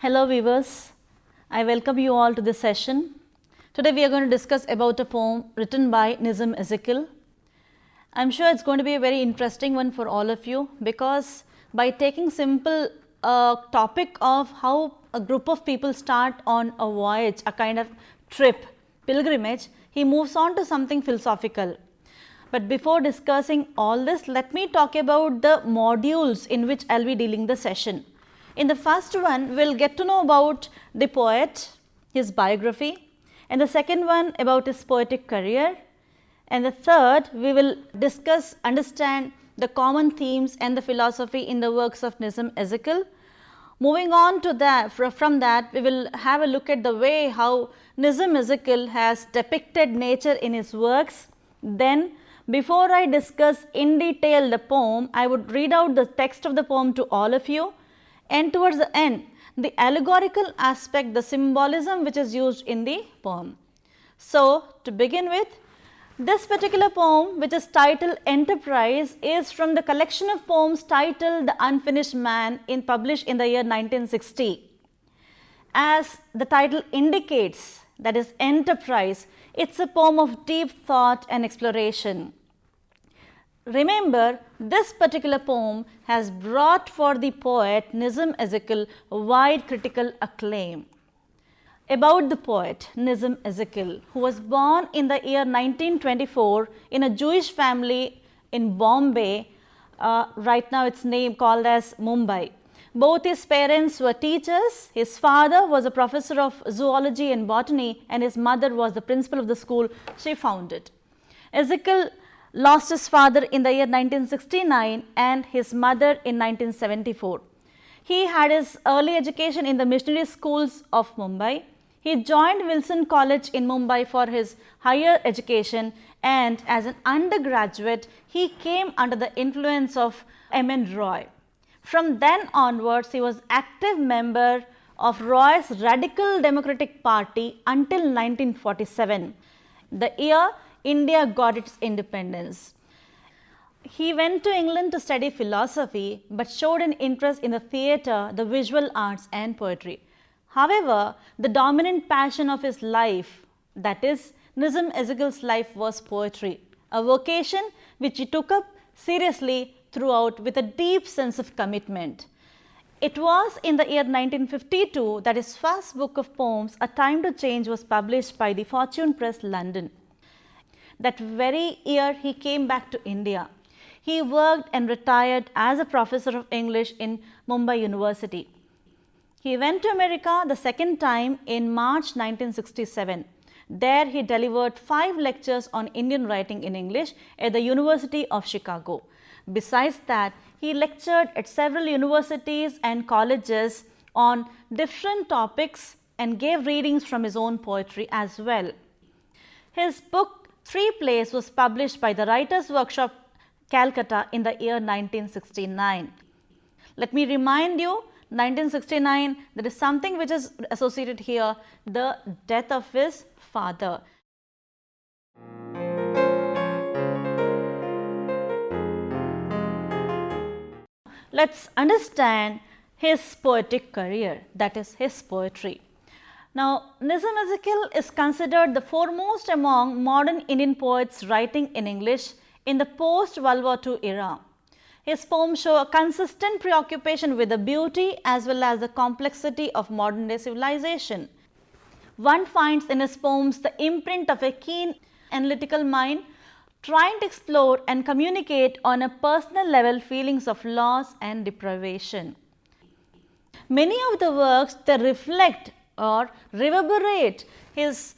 Hello viewers, I welcome you all to this session. Today we are going to discuss about a poem written by Nissim Ezekiel. I am sure it's going to be a very interesting one for all of you, because by taking simple topic of how a group of people start on a voyage, a kind of trip, pilgrimage, he moves on to something philosophical. But before discussing all this, let me talk about the modules in which I will be dealing the session. In the first one, we will get to know about the poet, his biography, and the second one about his poetic career, and the third we will understand the common themes and the philosophy in the works of Nissim Ezekiel. Moving on to that, from that we will have a look at the way how Nissim Ezekiel has depicted nature in his works. Then before I discuss in detail the poem, I would read out the text of the poem to all of you. And towards the end, the allegorical aspect, the symbolism which is used in the poem. So, to begin with, this particular poem, which is titled Enterprise, is from the collection of poems titled The Unfinished Man, published in the year 1960. As the title indicates, that is Enterprise, it's a poem of deep thought and exploration. Remember, this particular poem has brought for the poet Nissim Ezekiel wide critical acclaim. About the poet Nissim Ezekiel, who was born in the year 1924 in a Jewish family in Bombay, right now its name called as Mumbai. Both his parents were teachers. His father was a professor of zoology and botany, and his mother was the principal of the school she founded. Ezekiel lost his father in the year 1969 and his mother in 1974. He had his early education in the missionary schools of Mumbai. He joined Wilson College in Mumbai for his higher education, and as an undergraduate, he came under the influence of M.N. Roy. From then onwards, he was active member of Roy's Radical Democratic Party until 1947, the year India got its independence. He went to England to study philosophy, but showed an interest in the theatre, the visual arts and poetry. However, the dominant passion of his life, that is Nissim Ezekiel's life, was poetry, a vocation which he took up seriously throughout with a deep sense of commitment. It was in the year 1952 that his first book of poems, A Time to Change, was published by the Fortune Press, London. That very year he came back to India. He worked and retired as a professor of English in Mumbai University. He went to America the second time in March 1967. There he delivered 5 lectures on Indian writing in English at the University of Chicago. Besides that, he lectured at several universities and colleges on different topics and gave readings from his own poetry as well. His book 3 Plays was published by the Writers' Workshop, Calcutta in the year 1969. Let me remind you, 1969, there is something which is associated here, the death of his father. Let's understand his poetic career, that is his poetry. Now, Nissim Ezekiel is considered the foremost among modern Indian poets writing in English in the post-World War II era. His poems show a consistent preoccupation with the beauty as well as the complexity of modern day civilization. One finds in his poems the imprint of a keen analytical mind, trying to explore and communicate on a personal level feelings of loss and deprivation. Many of the works, they reflect or reverberate his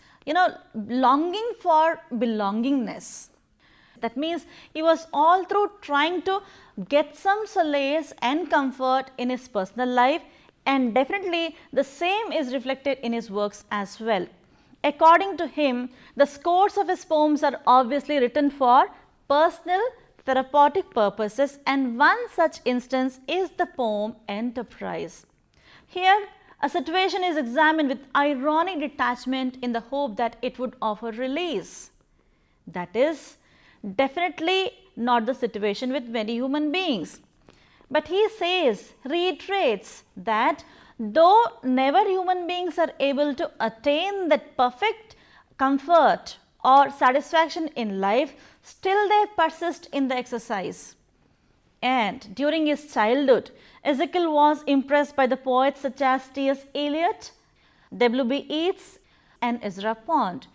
longing for belongingness. That means he was all through trying to get some solace and comfort in his personal life, and definitely the same is reflected in his works as well. According to him, the scores of his poems are obviously written for personal therapeutic purposes, and one such instance is the poem Enterprise. Here, a situation is examined with ironic detachment in the hope that it would offer release. That is definitely not the situation with many human beings. But he says, reiterates that Though never human beings are able to attain that perfect comfort or satisfaction in life, still they persist in the exercise. And during his childhood, Ezekiel was impressed by the poets such as T.S. Eliot, W.B. Yeats and Ezra Pound.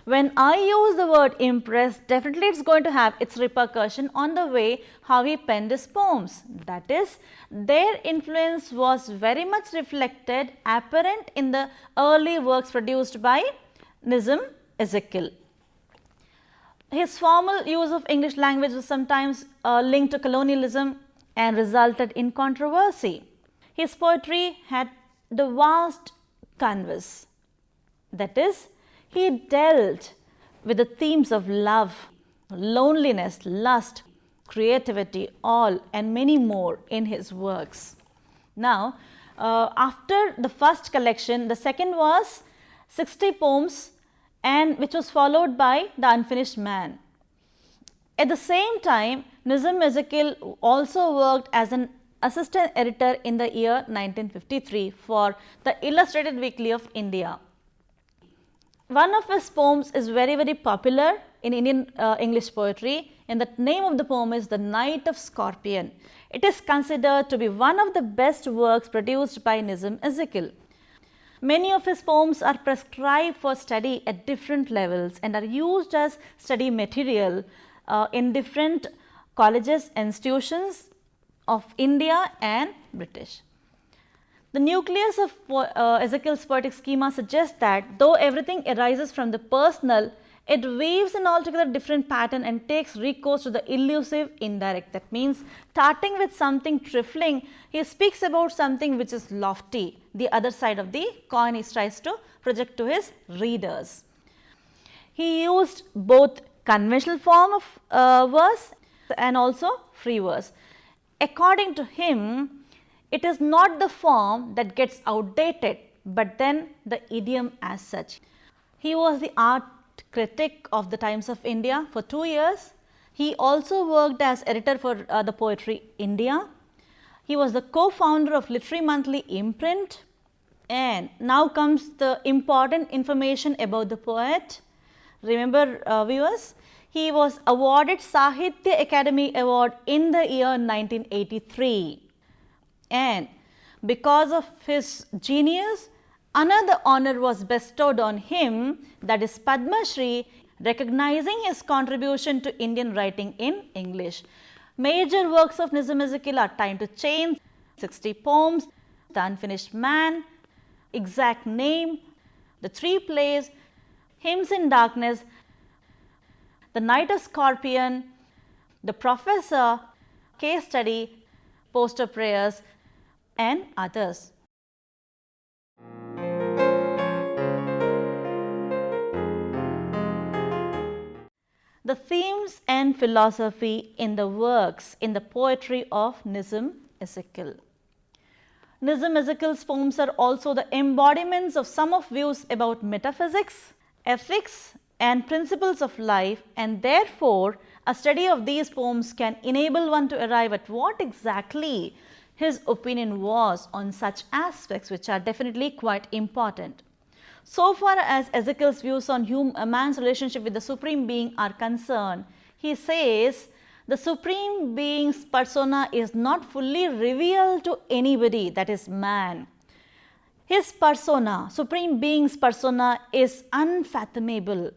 When I use the word impressed, definitely it's going to have its repercussion on the way how he penned his poems. That is, their influence was very much reflected, apparent in the early works produced by Nissim Ezekiel. His formal use of English language was sometimes linked to colonialism and resulted in controversy. His poetry had the vast canvas. That is, he dealt with the themes of love, loneliness, lust, creativity, all and many more in his works. Now, after the first collection, the second was 60 poems, and which was followed by The Unfinished Man. At the same time, Nissim Ezekiel also worked as an assistant editor in the year 1953 for the Illustrated Weekly of India. One of his poems is very popular in Indian English poetry, and the name of the poem is The Night of Scorpion. It is considered to be one of the best works produced by Nissim Ezekiel. Many of his poems are prescribed for study at different levels and are used as study material in different colleges and institutions of India and British. The nucleus of Ezekiel's poetic schema suggests that though everything arises from the personal, it weaves an altogether different pattern and takes recourse to the elusive indirect. That means, starting with something trifling, he speaks about something which is lofty, the other side of the coin he tries to project to his readers. He used both conventional form of verse and also free verse. According to him, it is not the form that gets outdated, but then the idiom as such. He was the art critic of the Times of India for 2 years. He also worked as editor for the Poetry India. He was the co-founder of Literary Monthly imprint. And now comes the important information about the poet. Remember viewers, he was awarded Sahitya Academy Award in the year 1983. And because of his genius, another honor was bestowed on him, that is Padma Shri, recognizing his contribution to Indian writing in English. Major works of Nissim Ezekiel are Time to Change, 60 Poems, The Unfinished Man, Exact Name, The Three Plays, Hymns in Darkness, The Night of Scorpion, The Professor, Case Study, Poster Prayers, and others. The themes and philosophy in the works in the poetry of Nissim Ezekiel. Nissim Ezekiel's poems are also the embodiments of some of views about metaphysics, ethics and principles of life, and therefore a study of these poems can enable one to arrive at what exactly his opinion was on such aspects, which are definitely quite important. So far as Ezekiel's views on man's relationship with the Supreme Being are concerned, he says the Supreme Being's persona is not fully revealed to anybody, that is man. His persona, Supreme Being's persona, is unfathomable.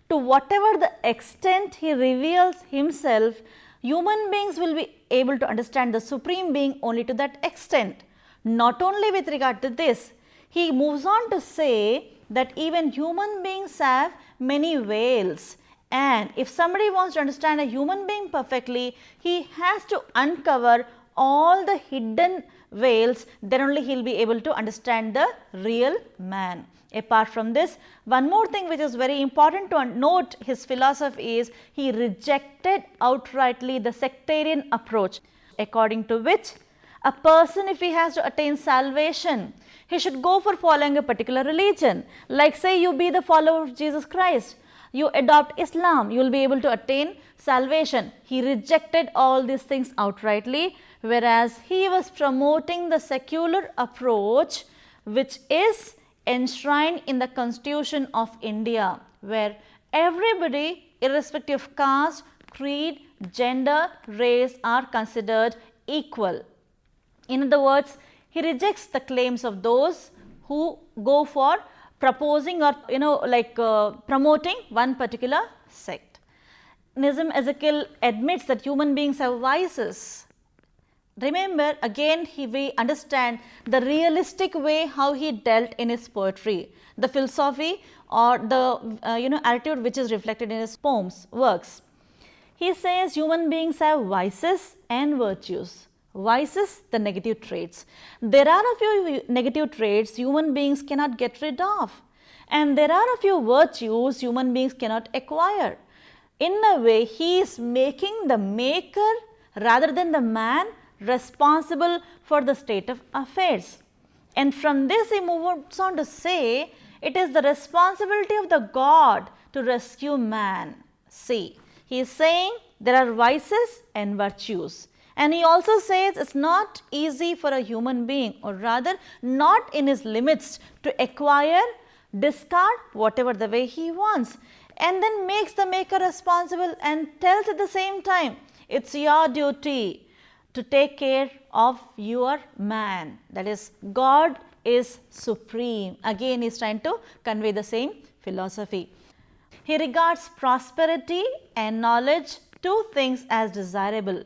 To whatever the extent he reveals himself, human beings will be able to understand the Supreme Being only to that extent. Not only with regard to this, he moves on to say that even human beings have many veils, and if somebody wants to understand a human being perfectly, he has to uncover all the hidden veils, then only he will be able to understand the real man. Apart from this, one more thing which is very important to note his philosophy is he rejected outrightly the sectarian approach, according to which a person, if he has to attain salvation, he should go for following a particular religion. Like say you be the follower of Jesus Christ, you adopt Islam, you will be able to attain salvation. He rejected all these things outrightly, whereas he was promoting the secular approach which is enshrined in the Constitution of India, where everybody, irrespective of caste, creed, gender, race, are considered equal. In other words, he rejects the claims of those who go for proposing or promoting one particular sect. Nism Ezekiel admits that human beings have vices. Remember, again we understand the realistic way how he dealt in his poetry, the philosophy or the attitude which is reflected in his poems, works. He says human beings have vices and virtues. Vices, the negative traits. There are a few negative traits human beings cannot get rid of, and there are a few virtues human beings cannot acquire. In a way, he is making the maker rather than the man responsible for the state of affairs. And from this he moves on to say it is the responsibility of the God to rescue man. See, he is saying there are vices and virtues. And he also says it's not easy for a human being, or rather not in his limits, to acquire, discard whatever the way he wants, and then makes the maker responsible and tells at the same time, it's your duty to take care of your man. That is, God is supreme. Again, he is trying to convey the same philosophy. He regards prosperity and knowledge, two things, as desirable.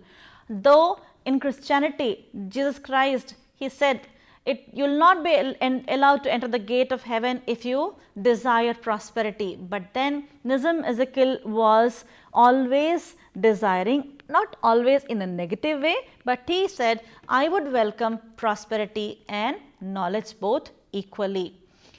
Though in Christianity, Jesus Christ, he said, you will not be allowed to enter the gate of heaven if you desire prosperity. But then Nism Ezekiel was always desiring, not always in a negative way, but he said, I would welcome prosperity and knowledge both equally.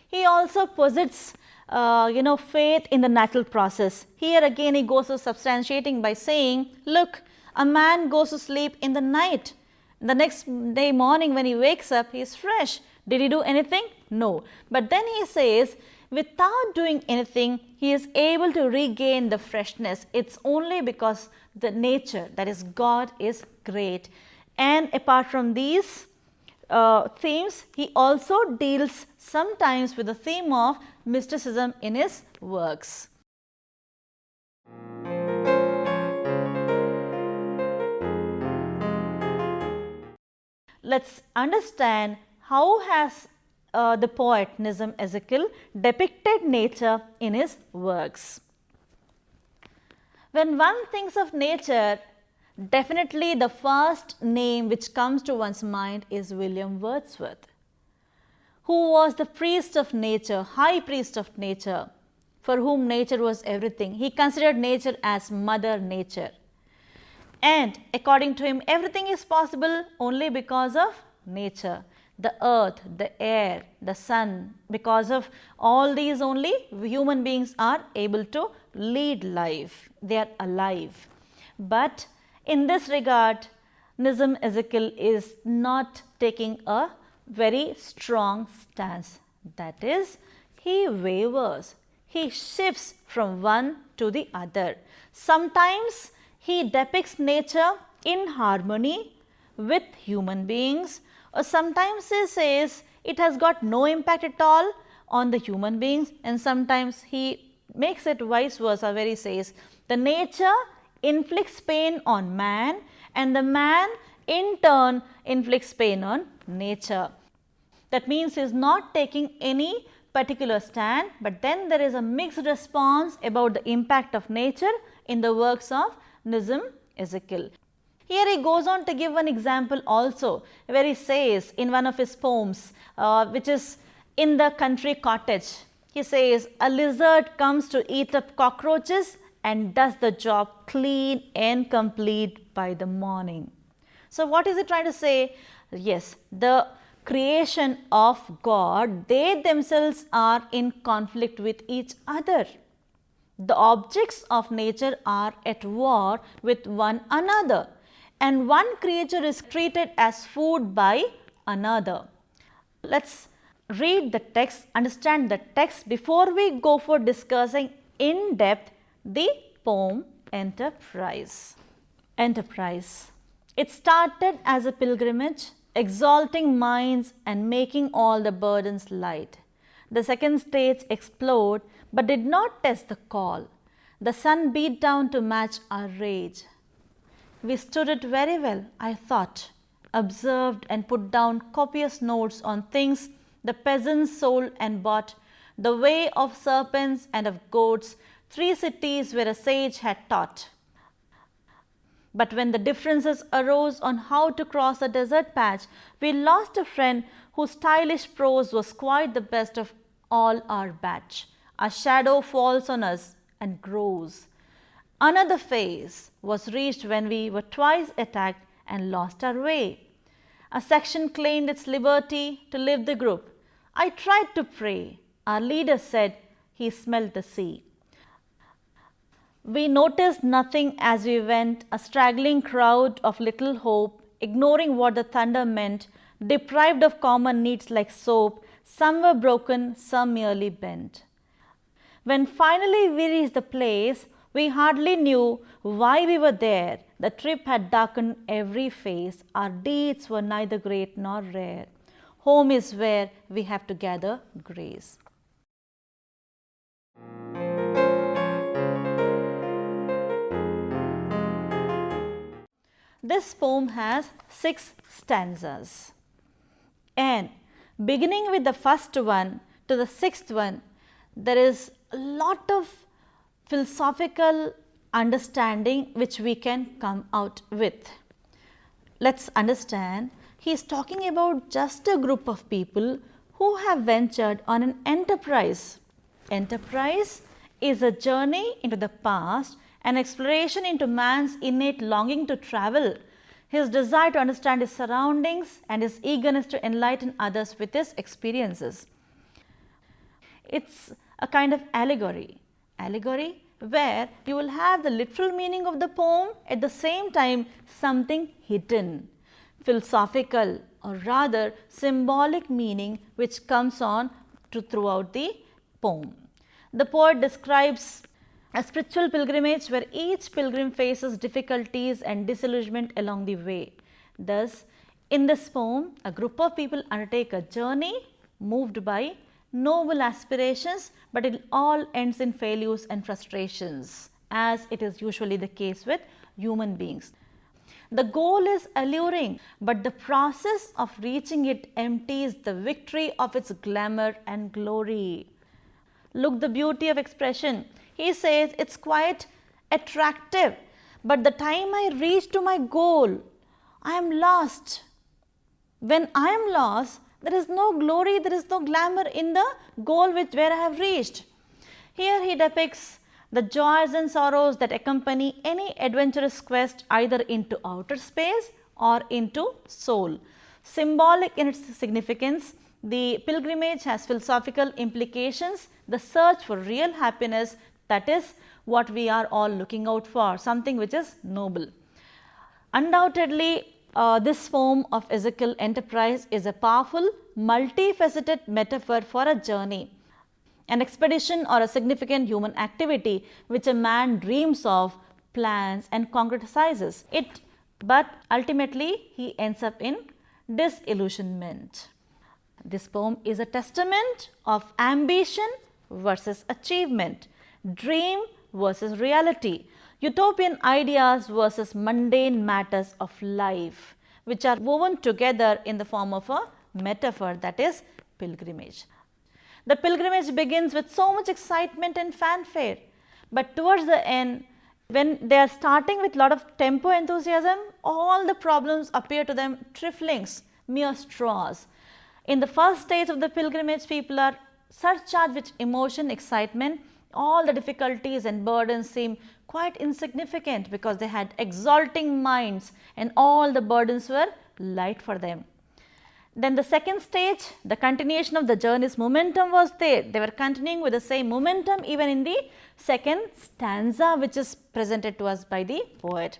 He also posits faith in the natural process. Here again he goes to substantiating by saying, look, a man goes to sleep in the night. The next day morning when he wakes up, he is fresh. Did he do anything? No. But then he says, without doing anything, he is able to regain the freshness. It's only because the nature, that is God, is great. And apart from these themes, he also deals sometimes with the theme of mysticism in his works. Let's understand how has the poet Nissim Ezekiel depicted nature in his works. When one thinks of nature, definitely the first name which comes to one's mind is William Wordsworth, who was the priest of nature, high priest of nature, for whom nature was everything. He considered nature as Mother Nature. And according to him, everything is possible only because of nature. The earth, the air, the sun, because of all these only human beings are able to lead life. They are alive. But in this regard, Nissim Ezekiel is not taking a very strong stance. That is, he wavers. He shifts from one to the other. Sometimes he depicts nature in harmony with human beings, or sometimes he says it has got no impact at all on the human beings, and sometimes he makes it vice versa, where he says the nature inflicts pain on man and the man in turn inflicts pain on nature. That means he is not taking any particular stand, but then there is a mixed response about the impact of nature in the works of Nissim Ezekiel. Here he goes on to give one example also, where he says in one of his poems, which is In the Country Cottage, he says, a lizard comes to eat up cockroaches and does the job clean and complete by the morning. So what is he trying to say? Yes, the creation of God, they themselves are in conflict with each other. The objects of nature are at war with one another, and one creature is treated as food by another. Let's read the text, understand the text before we go for discussing in depth the poem Enterprise. Enterprise. It started as a pilgrimage, exalting minds and making all the burdens light. The second stage explored but did not test the call. The sun beat down to match our rage. We stood it very well, I thought, observed and put down copious notes on things the peasants sold and bought, the way of serpents and of goats, 3 cities where a sage had taught. But when the differences arose on how to cross a desert patch, we lost a friend whose stylish prose was quite the best of all our batch. A shadow falls on us and grows. Another phase was reached when we were twice attacked and lost our way. A section claimed its liberty to leave the group. I tried to pray. Our leader said he smelled the sea. We noticed nothing as we went, a straggling crowd of little hope, ignoring what the thunder meant, deprived of common needs like soap. Some were broken, some merely bent. When finally we reached the place, we hardly knew why we were there. The trip had darkened every face. Our deeds were neither great nor rare. Home is where we have to gather grace. This poem has 6 stanzas. And beginning with the first one to the 6th one, there is a lot of philosophical understanding which we can come out with. Let's understand, he is talking about just a group of people who have ventured on an enterprise. Enterprise is a journey into the past, an exploration into man's innate longing to travel, his desire to understand his surroundings and his eagerness to enlighten others with his experiences. It's a kind of allegory where you will have the literal meaning of the poem, at the same time something hidden, philosophical or rather symbolic meaning which comes on throughout the poem. The poet describes a spiritual pilgrimage where each pilgrim faces difficulties and disillusionment along the way. Thus, in this poem, a group of people undertake a journey moved by noble aspirations, but it all ends in failures and frustrations, as it is usually the case with human beings. The goal is alluring, but the process of reaching it empties the victory of its glamour and glory. Look the beauty of expression. He says it's quite attractive, but the time I reach to my goal, I am lost. When I am lost, there is no glory, there is no glamour in the goal where I have reached. Here he depicts the joys and sorrows that accompany any adventurous quest either into outer space or into soul. Symbolic in its significance, the pilgrimage has philosophical implications, the search for real happiness, that is what we are all looking out for, something which is noble. Undoubtedly, this poem of Ezekiel Enterprise is a powerful, multifaceted metaphor for a journey, an expedition or a significant human activity which a man dreams of, plans and concretizes it, but ultimately he ends up in disillusionment. This poem is a testament of ambition versus achievement, dream versus reality, utopian ideas versus mundane matters of life, which are woven together in the form of a metaphor, that is pilgrimage. The pilgrimage begins with so much excitement and fanfare, but towards the end, when they are starting with a lot of tempo enthusiasm, all the problems appear to them triflings, mere straws. In the first stage of the pilgrimage, people are surcharged with emotion, excitement. All the difficulties and burdens seem quite insignificant because they had exalting minds and all the burdens were light for them. Then the second stage, the continuation of the journey's momentum was there. They were continuing with the same momentum even in the second stanza which is presented to us by the poet.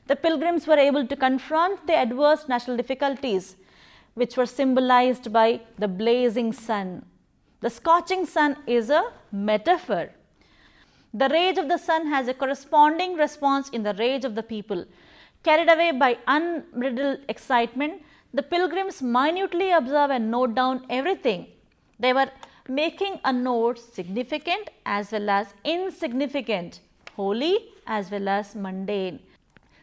The pilgrims were able to confront the adverse natural difficulties which were symbolized by the blazing sun. The scorching sun is a metaphor. The rage of the sun has a corresponding response in the rage of the people. Carried away by unbridled excitement, the pilgrims minutely observe and note down everything. They were making a note significant as well as insignificant, holy as well as mundane.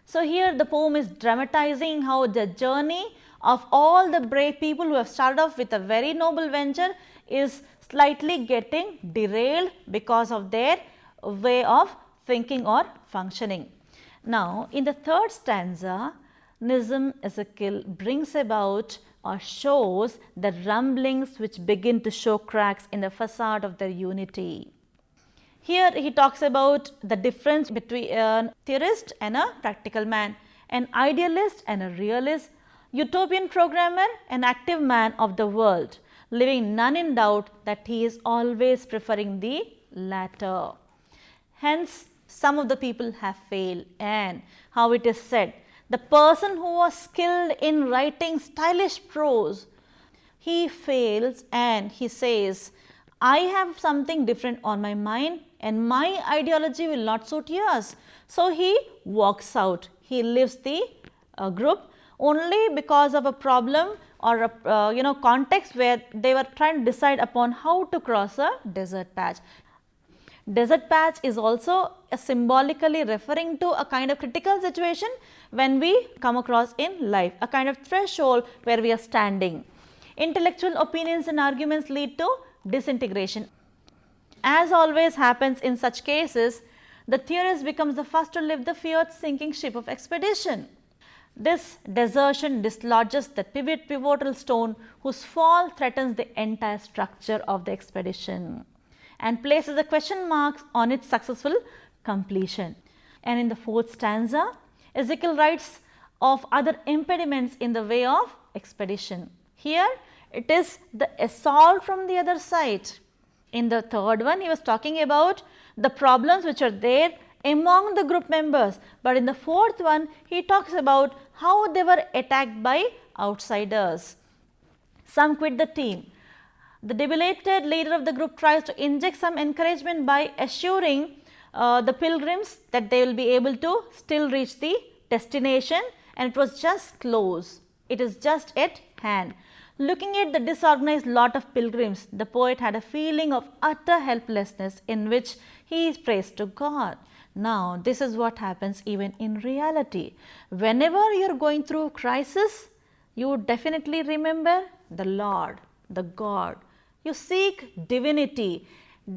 So here the poem is dramatizing how the journey of all the brave people who have started off with a very noble venture is slightly getting derailed because of their way of thinking or functioning. Now, in the third stanza, Nissim Ezekiel brings about or shows the rumblings which begin to show cracks in the facade of their unity. Here he talks about the difference between a theorist and a practical man, an idealist and a realist, utopian programmer, an active man of the world, leaving none in doubt that he is always preferring the latter. Hence, some of the people have failed, and how it is said, the person who was skilled in writing stylish prose, he fails and he says, I have something different on my mind and my ideology will not suit yours. So he walks out, he leaves the group only because of a problem or a context where they were trying to decide upon how to cross a desert patch. Desert patch is also symbolically referring to a kind of critical situation when we come across in life, a kind of threshold where we are standing. Intellectual opinions and arguments lead to disintegration. As always happens in such cases, the theorist becomes the first to lift the feared sinking ship of expedition. This desertion dislodges the pivotal stone whose fall threatens the entire structure of the expedition and places the question marks on its successful completion. And in the fourth stanza, Ezekiel writes of other impediments in the way of expedition. Here it is the assault from the other side. In the third one, he was talking about the problems which are there among the group members, but in the fourth one, he talks about how they were attacked by outsiders. Some quit the team. The debilitated leader of the group tries to inject some encouragement by assuring the pilgrims that they will be able to still reach the destination, and it was just close. It is just at hand. Looking at the disorganized lot of pilgrims, the poet had a feeling of utter helplessness in which he prays to God. Now, this is what happens even in reality. Whenever you are going through crisis, you definitely remember the Lord, the God. You seek divinity.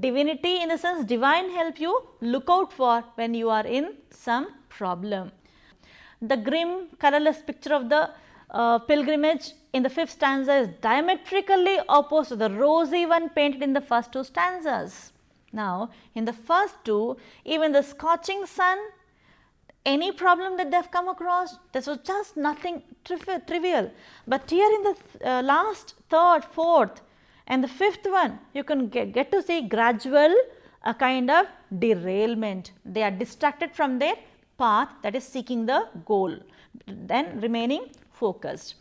Divinity in the sense divine help you look out for when you are in some problem. The grim, colorless picture of the pilgrimage in the fifth stanza is diametrically opposed to the rosy one painted in the first two stanzas. Now, in the first two, even the scorching sun, any problem that they have come across, this was just nothing trivial. But here in the last, third, fourth and the fifth one, you can get to see gradual a kind of derailment. They are distracted from their path, that is seeking the goal, then remaining focused.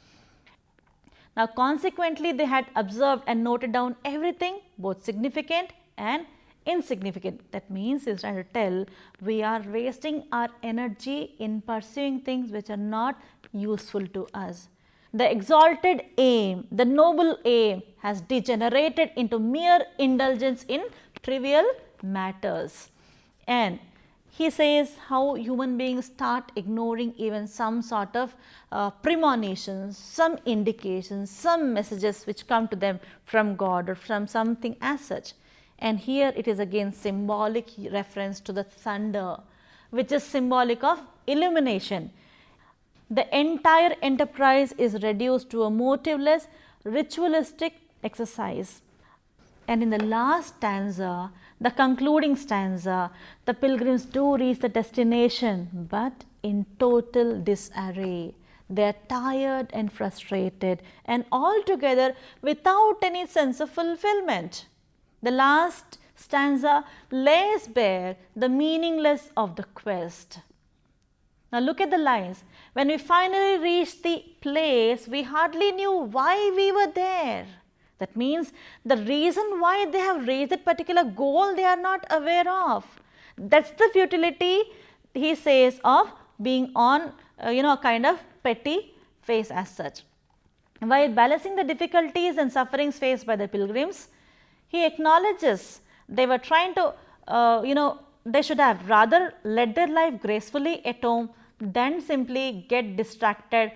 Now, consequently, they had observed and noted down everything, both significant and insignificant. That means he is trying to tell we are wasting our energy in pursuing things which are not useful to us. The exalted aim, the noble aim has degenerated into mere indulgence in trivial matters. And he says how human beings start ignoring even some sort of premonitions, some indications, some messages which come to them from God or from something as such. And here it is again symbolic reference to the thunder, which is symbolic of illumination. The entire enterprise is reduced to a motiveless, ritualistic exercise. And in the last stanza, the concluding stanza, the pilgrims do reach the destination, but in total disarray. They are tired and frustrated and altogether without any sense of fulfillment. The last stanza lays bare the meaningless of the quest. Now look at the lines. When we finally reached the place, we hardly knew why we were there. That means the reason why they have reached that particular goal they are not aware of. That's the futility, he says, of being on a kind of petty phase as such. While balancing the difficulties and sufferings faced by the pilgrims, he acknowledges they were trying to, they should have rather led their life gracefully at home than simply get distracted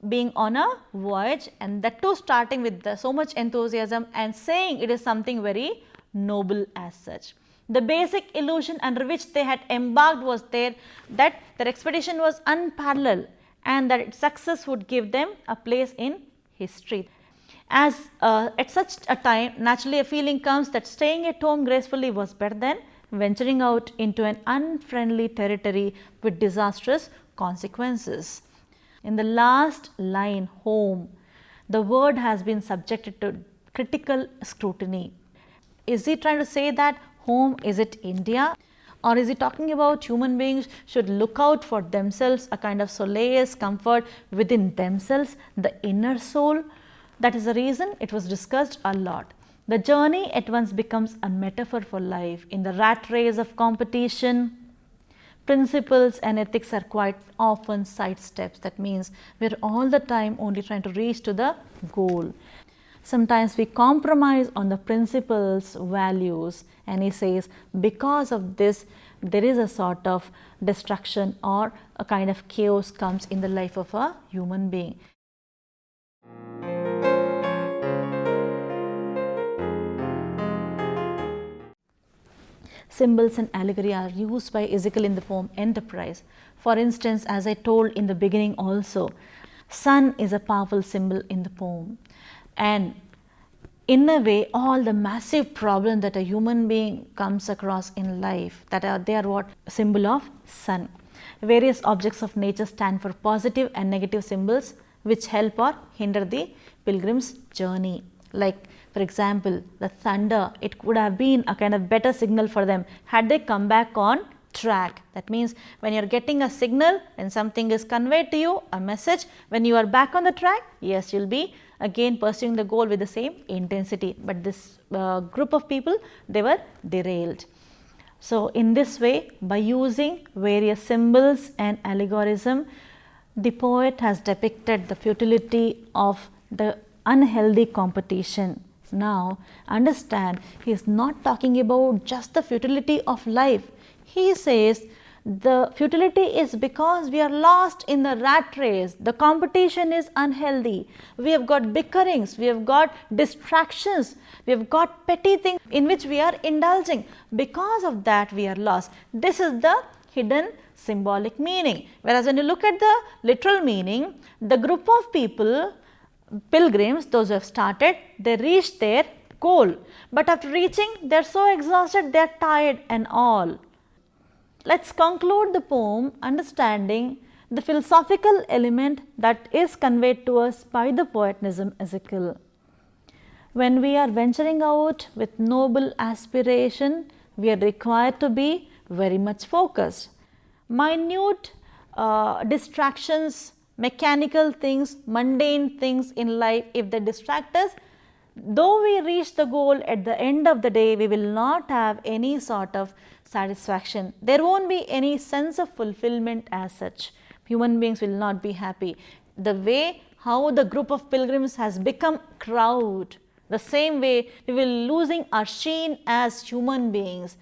being on a voyage, and that too starting with so much enthusiasm and saying it is something very noble as such. The basic illusion under which they had embarked was that their expedition was unparalleled and that its success would give them a place in history. As at such a time, naturally a feeling comes that staying at home gracefully was better than venturing out into an unfriendly territory with disastrous consequences. In the last line, home, the word has been subjected to critical scrutiny. Is he trying to say that home, is it India? Or is he talking about human beings should look out for themselves, a kind of solace, comfort within themselves, the inner soul? That is the reason it was discussed a lot. The journey at once becomes a metaphor for life. In the rat race of competition, principles and ethics are quite often sidesteps. That means we are all the time only trying to reach to the goal. Sometimes we compromise on the principles, values, and he says because of this there is a sort of destruction or a kind of chaos comes in the life of a human being. Symbols and allegory are used by Ezekiel in the poem Enterprise. For instance, as I told in the beginning also, sun is a powerful symbol in the poem, and in a way all the massive problems that a human being comes across in life, they are what? Symbol of sun. Various objects of nature stand for positive and negative symbols which help or hinder the pilgrim's journey. Like for example, the thunder, it could have been a kind of better signal for them had they come back on track. That means when you are getting a signal, when something is conveyed to you, a message, when you are back on the track, yes, you will be again pursuing the goal with the same intensity. But this group of people, they were derailed. So in this way, by using various symbols and allegorism, the poet has depicted the futility of the unhealthy competition. Now understand, he is not talking about just the futility of life. He says the futility is because we are lost in the rat race. The competition is unhealthy. We have got bickerings, we have got distractions, we have got petty things in which we are indulging. Because of that we are lost. This is the hidden symbolic meaning. Whereas when you look at the literal meaning, the group of people, pilgrims, those who have started, they reached their goal. But after reaching, they are so exhausted, they are tired and all. Let's conclude the poem understanding the philosophical element that is conveyed to us by the poet Nissim Ezekiel. When we are venturing out with noble aspiration, we are required to be very much focused. Minute distractions, mechanical things, mundane things in life, if they distract us, though we reach the goal, at the end of the day we will not have any sort of satisfaction. There won't be any sense of fulfillment as such. Human beings will not be happy. The way how the group of pilgrims has become crowd, the same way we will losing our sheen as human beings.